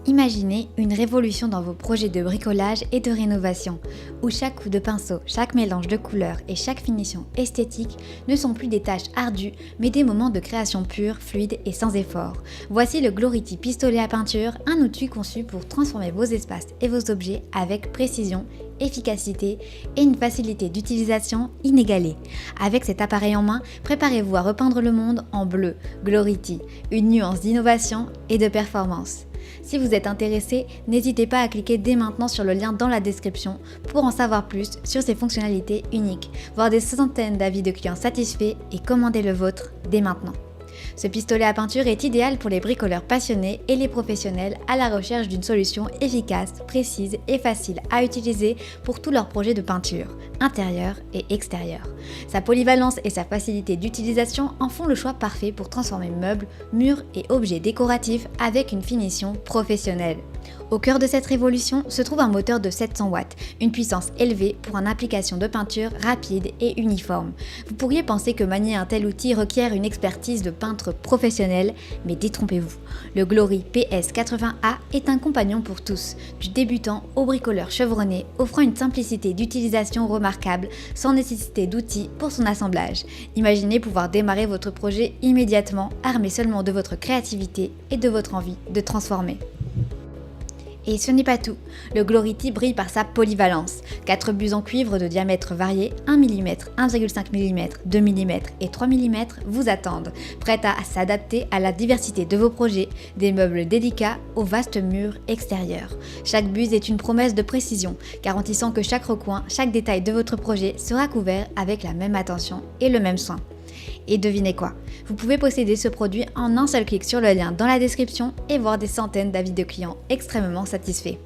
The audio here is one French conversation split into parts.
Imaginez une révolution dans vos projets de bricolage et de rénovation, où chaque coup de pinceau, chaque mélange de couleurs et chaque finition esthétique ne sont plus des tâches ardues, mais des moments de création pure, fluide et sans effort. Voici le Glority pistolet à peinture, un outil conçu pour transformer vos espaces et vos objets avec précision, efficacité et une facilité d'utilisation inégalée. Avec cet appareil en main, préparez-vous à repeindre le monde en bleu. Glority, une nuance d'innovation et de performance. Si vous êtes intéressé, n'hésitez pas à cliquer dès maintenant sur le lien dans la description pour en savoir plus sur ces fonctionnalités uniques, voir des centaines d'avis de clients satisfaits et commander le vôtre dès maintenant. Ce pistolet à peinture est idéal pour les bricoleurs passionnés et les professionnels à la recherche d'une solution efficace, précise et facile à utiliser pour tous leurs projets de peinture, intérieur et extérieur. Sa polyvalence et sa facilité d'utilisation en font le choix parfait pour transformer meubles, murs et objets décoratifs avec une finition professionnelle. Au cœur de cette révolution se trouve un moteur de 700 watts, une puissance élevée pour une application de peinture rapide et uniforme. Vous pourriez penser que manier un tel outil requiert une expertise de peintre professionnel, mais détrompez-vous. Le Glory PS80A est un compagnon pour tous, du débutant au bricoleur chevronné, offrant une simplicité d'utilisation remarquable sans nécessité d'outils pour son assemblage. Imaginez pouvoir démarrer votre projet immédiatement, armé seulement de votre créativité et de votre envie de transformer. Et ce n'est pas tout, le Glority brille par sa polyvalence. 4 buts en cuivre de diamètre varié, 1 mm, 1,5 mm, 2 mm et 3 mm vous attendent, prêts à s'adapter à la diversité de vos projets, des meubles délicats aux vastes murs extérieurs. Chaque buse est une promesse de précision, garantissant que chaque recoin, chaque détail de votre projet sera couvert avec la même attention et le même soin. Et devinez quoi? Vous pouvez posséder ce produit en un seul clic sur le lien dans la description et voir des centaines d'avis de clients extrêmement satisfaits.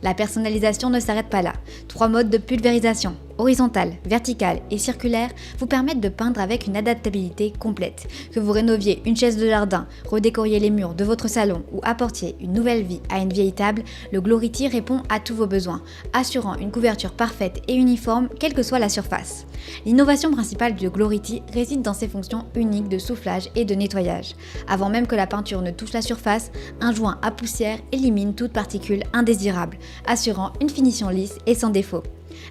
La personnalisation ne s'arrête pas là. 3 modes de pulvérisation, horizontale, verticale et circulaire, vous permettent de peindre avec une adaptabilité complète. Que vous rénoviez une chaise de jardin, redécoriez les murs de votre salon ou apportiez une nouvelle vie à une vieille table, le Glority répond à tous vos besoins, assurant une couverture parfaite et uniforme quelle que soit la surface. L'innovation principale du Glority réside dans ses fonctions uniques de soufflage et de nettoyage. Avant même que la peinture ne touche la surface, un joint à poussière élimine toute particule indésirable, assurant une finition lisse et sans défaut.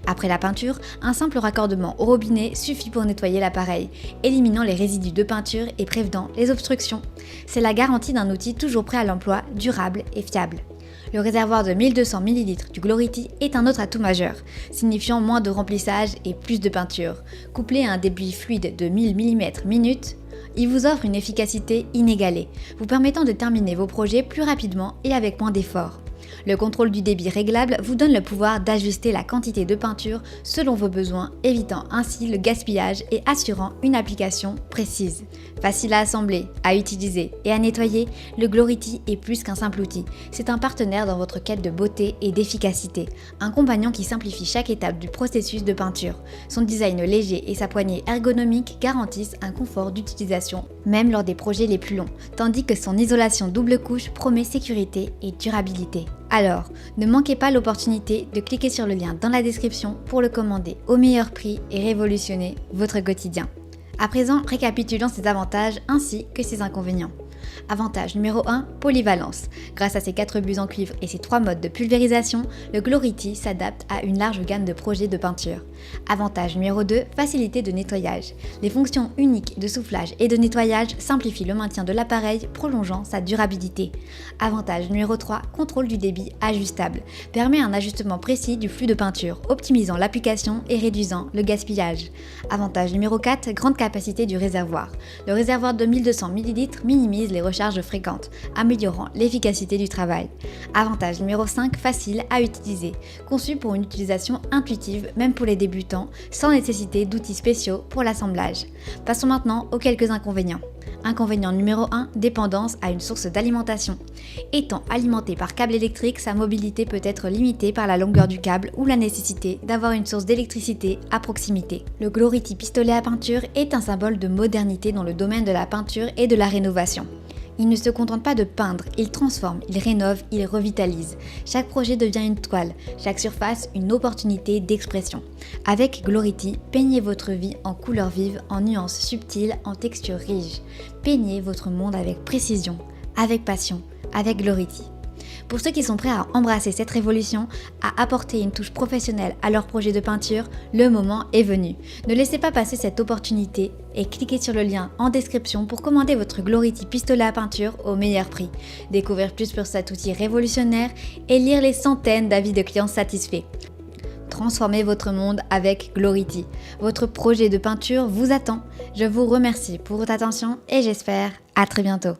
Après la peinture, un simple raccordement au robinet suffit pour nettoyer l'appareil, éliminant les résidus de peinture et prévenant les obstructions. C'est la garantie d'un outil toujours prêt à l'emploi, durable et fiable. Le réservoir de 1200 ml du Glority est un autre atout majeur, signifiant moins de remplissage et plus de peinture. Couplé à un débit fluide de 1000 mm minute, il vous offre une efficacité inégalée, vous permettant de terminer vos projets plus rapidement et avec moins d'efforts. Le contrôle du débit réglable vous donne le pouvoir d'ajuster la quantité de peinture selon vos besoins, évitant ainsi le gaspillage et assurant une application précise. Facile à assembler, à utiliser et à nettoyer, le Glority est plus qu'un simple outil. C'est un partenaire dans votre quête de beauté et d'efficacité, un compagnon qui simplifie chaque étape du processus de peinture. Son design léger et sa poignée ergonomique garantissent un confort d'utilisation, même lors des projets les plus longs, tandis que son isolation double couche promet sécurité et durabilité. Alors, ne manquez pas l'opportunité de cliquer sur le lien dans la description pour le commander au meilleur prix et révolutionner votre quotidien. À présent, récapitulons ses avantages ainsi que ses inconvénients. Avantage numéro 1, polyvalence. Grâce à ses 4 buts en cuivre et ses 3 modes de pulvérisation, le Glority s'adapte à une large gamme de projets de peinture. Avantage numéro 2, facilité de nettoyage. Les fonctions uniques de soufflage et de nettoyage simplifient le maintien de l'appareil, prolongeant sa durabilité. Avantage numéro 3, contrôle du débit ajustable. Permet un ajustement précis du flux de peinture, optimisant l'application et réduisant le gaspillage. Avantage numéro 4, grande capacité du réservoir. Le réservoir de 1200 ml minimise les recharges fréquentes, améliorant l'efficacité du travail. Avantage numéro 5, facile à utiliser. Conçu pour une utilisation intuitive, même pour les débutants, sans nécessité d'outils spéciaux pour l'assemblage. Passons maintenant aux quelques inconvénients. Inconvénient numéro 1, dépendance à une source d'alimentation. Étant alimenté par câble électrique, sa mobilité peut être limitée par la longueur du câble ou la nécessité d'avoir une source d'électricité à proximité. Le Glority pistolet à peinture est un symbole de modernité dans le domaine de la peinture et de la rénovation. Il ne se contente pas de peindre, il transforme, il rénove, il revitalise. Chaque projet devient une toile, chaque surface une opportunité d'expression. Avec Glority, peignez votre vie en couleurs vives, en nuances subtiles, en textures riches. Peignez votre monde avec précision, avec passion, avec Glority. Pour ceux qui sont prêts à embrasser cette révolution, à apporter une touche professionnelle à leur projet de peinture, le moment est venu. Ne laissez pas passer cette opportunité et cliquez sur le lien en description pour commander votre Glority pistolet à peinture au meilleur prix. Découvrir plus sur cet outil révolutionnaire et lire les centaines d'avis de clients satisfaits. Transformez votre monde avec Glority. Votre projet de peinture vous attend. Je vous remercie pour votre attention et j'espère à très bientôt.